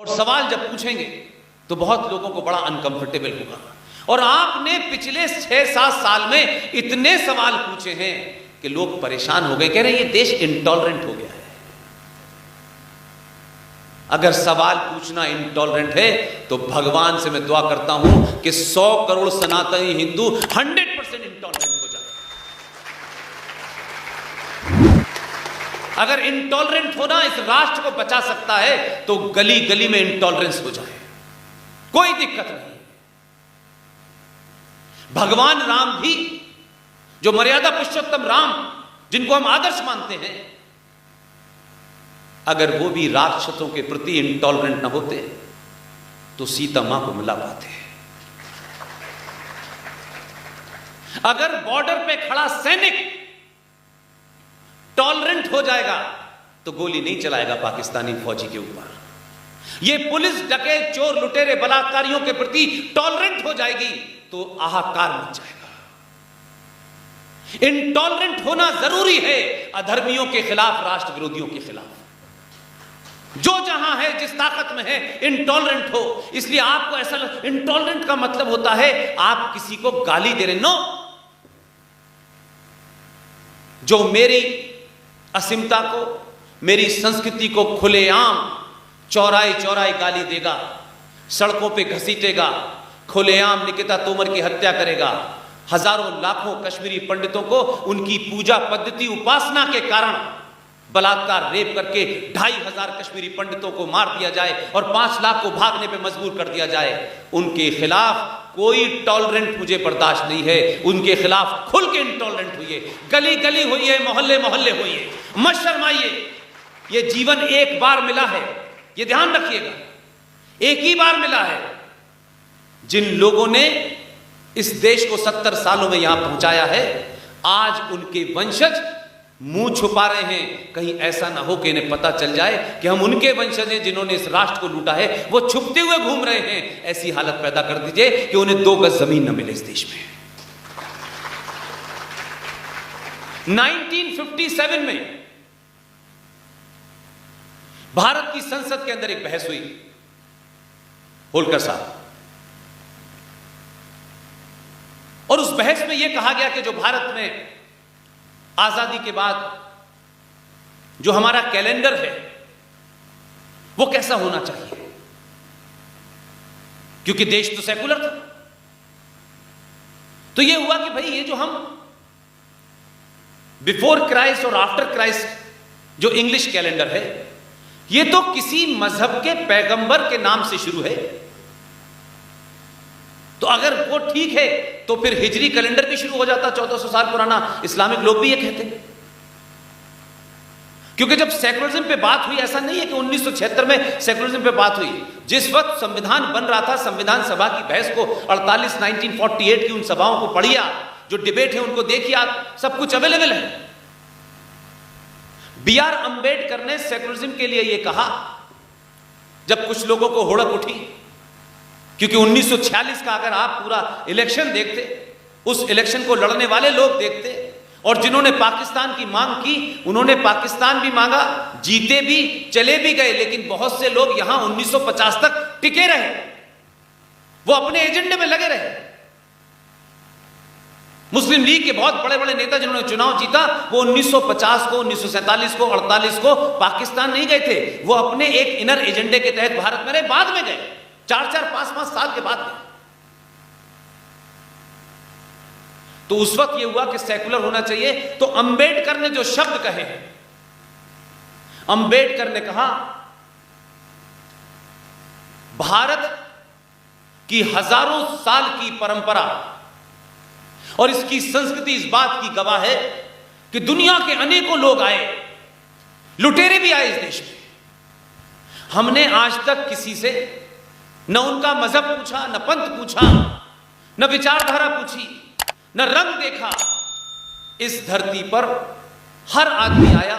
सवाल जब पूछेंगे तो बहुत लोगों को बड़ा अनकंफर्टेबल होगा। और आपने पिछले 6-7 साल में इतने सवाल पूछे हैं कि लोग परेशान हो गए, कह रहे हैं ये देश इंटॉलरेंट हो गया है। अगर सवाल पूछना इंटॉलरेंट है तो भगवान से मैं दुआ करता हूं कि 100 करोड़ सनातनी हिंदू 100% इंटॉलरेंट हो जाए। अगर इंटॉलरेंट होना इस राष्ट्र को बचा सकता है तो गली गली में इंटॉलरेंस हो जाए, कोई दिक्कत नहीं। भगवान राम भी, जो मर्यादा पुरुषोत्तम राम जिनको हम आदर्श मानते हैं, अगर वो भी राक्षसों के प्रति इंटॉलरेंट न होते तो सीता मां को मिला पाते। अगर बॉर्डर पे खड़ा सैनिक टॉलरेंट हो जाएगा तो गोली नहीं चलाएगा पाकिस्तानी फौजी के ऊपर। ये पुलिस डकैत चोर लुटेरे बलात्कारियों के प्रति टॉलरेंट हो जाएगी तो हाहाकार मच जाएगा। इंटॉलरेंट होना जरूरी है अधर्मियों के खिलाफ, राष्ट्र विरोधियों के खिलाफ। जो जहां है, जिस ताकत में है, इंटॉलरेंट हो। इसलिए आपको ऐसा इंटॉलरेंट का मतलब होता है आप किसी को गाली दे रहे। नो, जो मेरी असीमता को, मेरी संस्कृति को खुलेआम चौराहे चौराहे गाली देगा, सड़कों पे घसीटेगा, खुलेआम निकिता तोमर की हत्या करेगा, हजारों लाखों कश्मीरी पंडितों को उनकी पूजा पद्धति उपासना के कारण बलात्कार रेप करके 2500 कश्मीरी पंडितों को मार दिया जाए और 5 लाख को भागने पे मजबूर कर दिया जाए, उनके खिलाफ कोई टॉलरेंट मुझे बर्दाश्त नहीं है। उनके खिलाफ खुल के इंटॉलरेंट हुई, गली गली हुई है, मोहल्ले मोहल्ले हुई है। मत शर्माइए, ये जीवन एक बार मिला है, ये ध्यान रखिएगा, एक ही बार मिला है। जिन लोगों ने इस देश को 70 सालों में यहां पहुंचाया है, आज उनके वंशज मुंह छुपा रहे हैं। कहीं ऐसा ना हो कि इन्हें पता चल जाए कि हम उनके वंशज हैं जिन्होंने इस राष्ट्र को लूटा है। वो छुपते हुए घूम रहे हैं। ऐसी हालत पैदा कर दीजिए कि उन्हें 2 गज जमीन न मिले इस देश में। 1957 में भारत की संसद के अंदर एक बहस हुई, होलकर साहब, और उस बहस में यह कहा गया कि जो भारत में आजादी के बाद जो हमारा कैलेंडर है वो कैसा होना चाहिए, क्योंकि देश तो सेकुलर था। तो यह हुआ कि भाई ये जो हम बिफोर क्राइस्ट और आफ्टर क्राइस्ट जो इंग्लिश कैलेंडर है, ये तो किसी मजहब के पैगंबर के नाम से शुरू है। तो अगर वो ठीक है तो फिर हिजरी कैलेंडर भी शुरू हो जाता 1400 साल पुराना। इस्लामिक लोग भी ये कहते हैं, क्योंकि जब सेकुलरिज्म पे बात हुई, ऐसा नहीं है कि 1976 में सेकुलरिज्म पे बात हुई। जिस वक्त संविधान बन रहा था, संविधान सभा की बहस को 1948 की उन सभाओं को पढ़िया, जो डिबेट है उनको देखिए, सब कुछ अवेलेबल है। B.R. अंबेडकर ने सेकुलरिज्म के लिए यह कहा, जब कुछ लोगों को हुड़क उठी, क्योंकि 1946 का अगर आप पूरा इलेक्शन देखते, उस इलेक्शन को लड़ने वाले लोग देखते, और जिन्होंने पाकिस्तान की मांग की उन्होंने पाकिस्तान भी मांगा, जीते भी, चले भी गए, लेकिन बहुत से लोग यहां 1950 तक टिके रहे, वो अपने एजेंडे में लगे रहे। मुस्लिम लीग के बहुत बड़े बड़े नेता जिन्होंने चुनाव जीता, वो 1950 को, 1947 को, 48 को पाकिस्तान नहीं गए थे, वो अपने एक इनर एजेंडे के तहत भारत में रहे, बाद में गए 4-4, 5-5 साल के बाद में। तो उस वक्त यह हुआ कि सेकुलर होना चाहिए। तो अंबेडकर ने जो शब्द कहे हैं, अंबेडकर ने कहा भारत की हजारों साल की परंपरा और इसकी संस्कृति इस बात की गवाह है कि दुनिया के अनेकों लोग आए, लुटेरे भी आए इस देश में। हमने आज तक किसी से न उनका मजहब पूछा, न पंथ पूछा, न विचारधारा पूछी, न रंग देखा। इस धरती पर हर आदमी आया,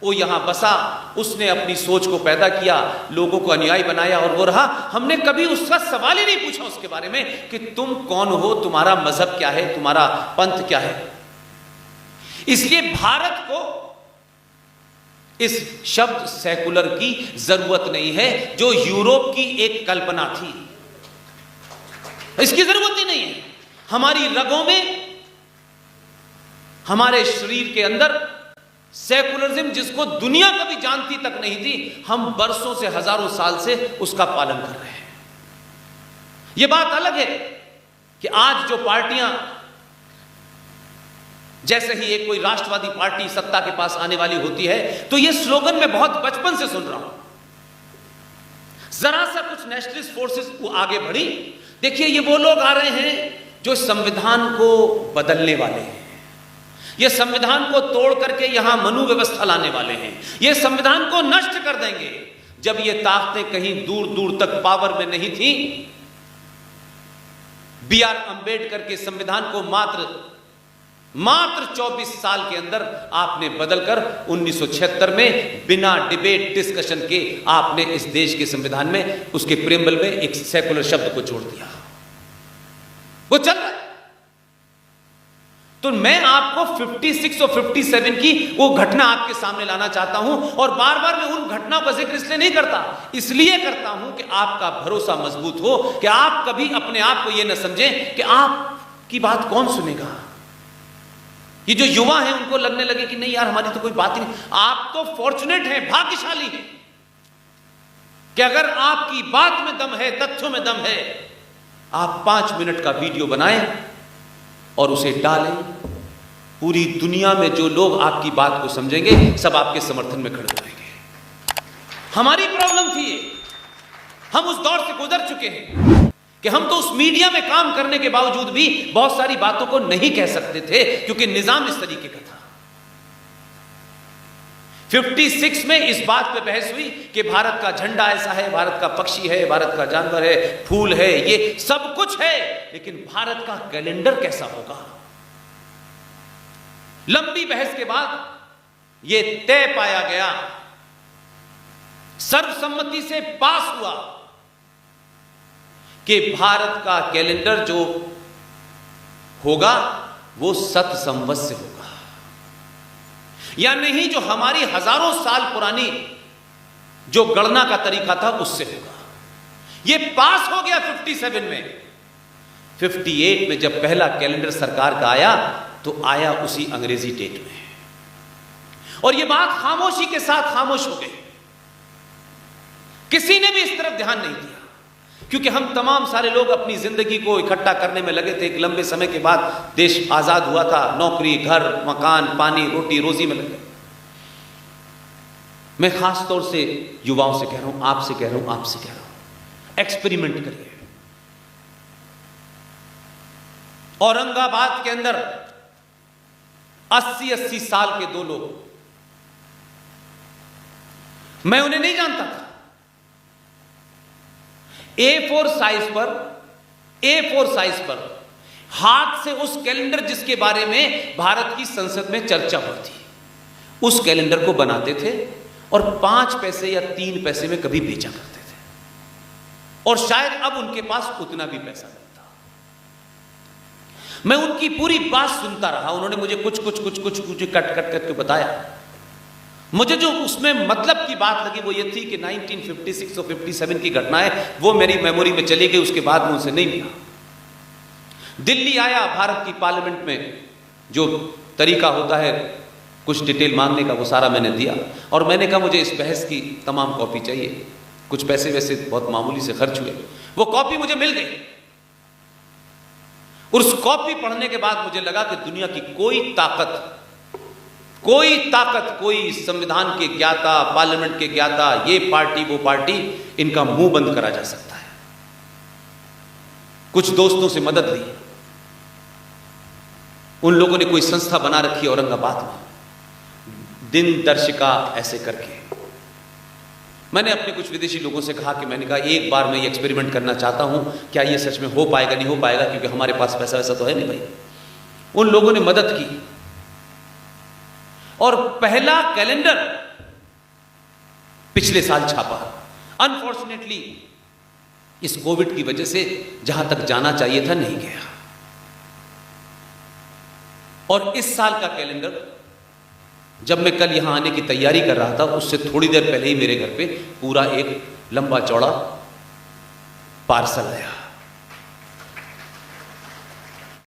वो यहां बसा, उसने अपनी सोच को पैदा किया, लोगों को अनुयायी बनाया और वो रहा। हमने कभी उसका सवाल ही नहीं पूछा उसके बारे में कि तुम कौन हो, तुम्हारा मजहब क्या है, तुम्हारा पंथ क्या है। इसलिए भारत को इस शब्द सेकुलर की जरूरत नहीं है, जो यूरोप की एक कल्पना थी, इसकी जरूरत ही नहीं है। हमारी रगों में, हमारे शरीर के अंदर सेकुलरिज्म, जिसको दुनिया कभी जानती तक नहीं थी, हम बरसों से, हजारों साल से उसका पालन कर रहे हैं। यह बात अलग है कि आज जो पार्टियां, जैसे ही एक कोई राष्ट्रवादी पार्टी सत्ता के पास आने वाली होती है, तो यह स्लोगन मैं बहुत बचपन से सुन रहा हूं, जरा सा कुछ नेशनलिस्ट फोर्सेस वो आगे बढ़ी, देखिए ये वो लोग आ रहे हैं जो संविधान को बदलने वाले हैं, ये संविधान को तोड़ करके यहां मनु व्यवस्था लाने वाले हैं, ये संविधान को नष्ट कर देंगे। जब ये ताकतें कहीं दूर दूर तक पावर में नहीं थी, B.R. अंबेडकर के संविधान को मात्र 24 साल के अंदर आपने बदलकर 1976 में बिना डिबेट डिस्कशन के आपने इस देश के संविधान में, उसके प्रेम्बल में एक सेकुलर शब्द को जोड़ दिया। वो चल रहा है। तो मैं आपको 56 और 57 की वो घटना आपके सामने लाना चाहता हूं, और बार बार मैं उन घटनाओं का जिक्र इसलिए नहीं करता, इसलिए करता हूं कि आपका भरोसा मजबूत हो, कि आप कभी अपने आप को यह न समझें कि आपकी बात कौन सुनेगा। ये जो युवा हैं उनको लगने लगे कि नहीं यार, हमारी तो कोई बात ही नहीं। आप तो फॉर्चुनेट हैं, भाग्यशाली हैं, कि अगर आपकी बात में दम है, तथ्यों में दम है, आप 5 मिनट का वीडियो बनाएं और उसे डालें, पूरी दुनिया में जो लोग आपकी बात को समझेंगे सब आपके समर्थन में खड़े होंगे। हमारी प्रॉब्लम थी ये, हम उस दौर से गुजर चुके हैं कि हम तो उस मीडिया में काम करने के बावजूद भी बहुत सारी बातों को नहीं कह सकते थे, क्योंकि निजाम इस तरीके का था। 56 में इस बात पे बहस हुई कि भारत का झंडा ऐसा है, भारत का पक्षी है, भारत का जानवर है, फूल है, ये सब कुछ है, लेकिन भारत का कैलेंडर कैसा होगा। लंबी बहस के बाद यह तय पाया गया, सर्वसम्मति से पास हुआ कि भारत का कैलेंडर जो होगा वो सत संवत से होगा, या नहीं जो हमारी हजारों साल पुरानी जो गणना का तरीका था उससे होगा। यह पास हो गया 57 में। 58 में जब पहला कैलेंडर सरकार का आया तो आया उसी अंग्रेजी डेट में, और यह बात खामोशी के साथ खामोश हो गई। किसी ने भी इस तरफ ध्यान नहीं दिया, क्योंकि हम तमाम सारे लोग अपनी जिंदगी को इकट्ठा करने में लगे थे। एक लंबे समय के बाद देश आजाद हुआ था, नौकरी, घर, मकान, पानी, रोटी रोजी में लगे। मैं खास तौर से युवाओं से कह रहा हूं, आपसे कह रहा हूं, आपसे कह रहा हूं, एक्सपेरिमेंट करिए। औरंगाबाद के अंदर 80-80 साल के 2 लोग, मैं उन्हें नहीं जानता था। A4 साइज पर हाथ से उस कैलेंडर जिसके बारे में भारत की संसद में चर्चा हुई थी, उस कैलेंडर को बनाते थे और 5 पैसे या 3 पैसे में कभी बेचा करते थे, और शायद अब उनके पास उतना भी पैसा नहीं था। मैं उनकी पूरी बात सुनता रहा, उन्होंने मुझे कुछ कट करके बताया। मुझे जो उसमें मतलब की बात लगी वो ये थी कि 1956 और 57 की घटनाएं वो मेरी मेमोरी में चली गई, उसके बाद मैं उनसे नहीं मिला। दिल्ली आया, भारत की पार्लियामेंट में जो तरीका होता है कुछ डिटेल मांगने का, वो सारा मैंने दिया, और मैंने कहा मुझे इस बहस की तमाम कॉपी चाहिए। कुछ पैसे वैसे बहुत मामूली से खर्च हुए, वो कॉपी मुझे मिल गई। उस कॉपी पढ़ने के बाद मुझे लगा कि दुनिया की कोई ताकत, कोई संविधान के ज्ञाता, पार्लियामेंट के ज्ञाता, ये पार्टी वो पार्टी, इनका मुंह बंद करा जा सकता है। कुछ दोस्तों से मदद ली, उन लोगों ने कोई संस्था बना रखी है औरंगाबाद में, दिन दर्शिका ऐसे करके। मैंने अपने कुछ विदेशी लोगों से कहा कि मैंने कहा एक बार मैं ये एक्सपेरिमेंट करना चाहता हूं, क्या ये सच में हो पाएगा, नहीं हो पाएगा, क्योंकि हमारे पास पैसा वैसा तो है नहीं भाई। उन लोगों ने मदद की और पहला कैलेंडर पिछले साल छापा। अनफॉर्चुनेटली इस कोविड की वजह से जहां तक जाना चाहिए था नहीं गया, और इस साल का कैलेंडर जब मैं कल यहाँ आने की तैयारी कर रहा था, उससे थोड़ी देर पहले ही मेरे घर पे पूरा एक लंबा चौड़ा पार्सल आया।